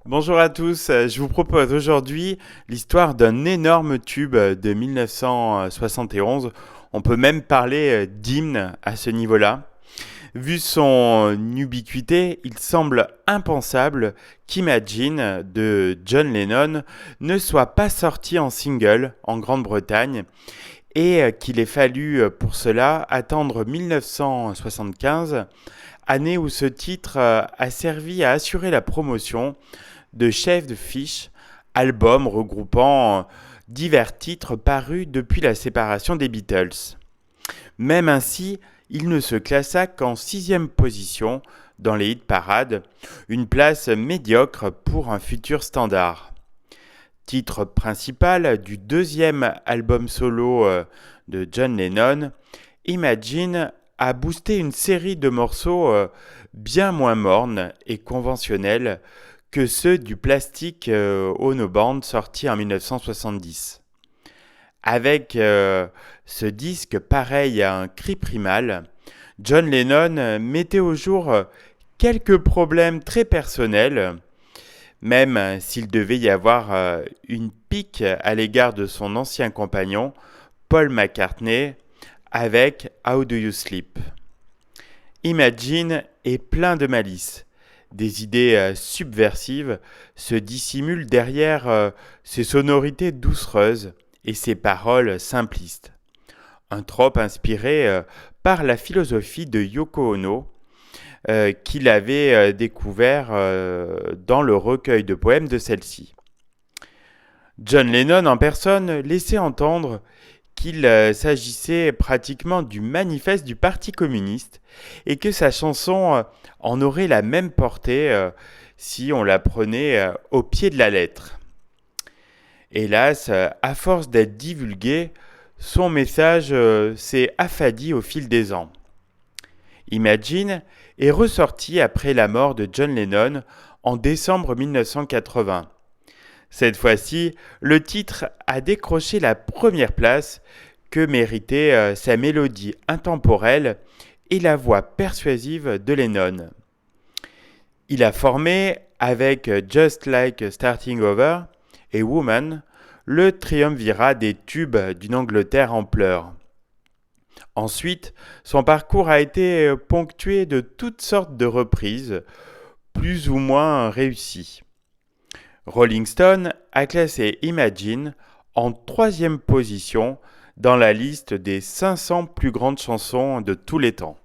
Bonjour à tous, je vous propose aujourd'hui l'histoire d'un énorme tube de 1971. On peut même parler d'hymne à ce niveau-là. Vu son ubiquité, il semble impensable qu'Imagine de John Lennon ne soit pas sorti en single en Grande-Bretagne et qu'il ait fallu pour cela attendre 1975, année où ce titre a servi à assurer la promotion de Chef de Fiche, album regroupant divers titres parus depuis la séparation des Beatles. Même ainsi, il ne se classa qu'en sixième position dans les hit parades, une place médiocre pour un futur standard. Titre principal du deuxième album solo de John Lennon, Imagine a boosté une série de morceaux bien moins mornes et conventionnels que ceux du Plastic Ono Band sorti en 1970. Avec ce disque pareil à un cri primal, John Lennon mettait au jour quelques problèmes très personnels, même s'il devait y avoir une pique à l'égard de son ancien compagnon, Paul McCartney, avec How Do You Sleep. Imagine est plein de malice. Des idées subversives se dissimulent derrière ses sonorités doucereuses et ses paroles simplistes. Un trope inspiré par la philosophie de Yoko Ono, qu'il avait découvert dans le recueil de poèmes de celle-ci. John Lennon en personne laissait entendre qu'il s'agissait pratiquement du manifeste du Parti communiste et que sa chanson en aurait la même portée si on la prenait au pied de la lettre. Hélas, à force d'être divulgué, son message s'est affadi au fil des ans. Imagine est ressorti après la mort de John Lennon en décembre 1980. Cette fois-ci, le titre a décroché la première place que méritait sa mélodie intemporelle et la voix persuasive de Lennon. Il a formé, avec Just Like Starting Over et Woman, le triumvirat des tubes d'une Angleterre en pleurs. Ensuite, son parcours a été ponctué de toutes sortes de reprises, plus ou moins réussies. Rolling Stone a classé Imagine en troisième position dans la liste des 500 plus grandes chansons de tous les temps.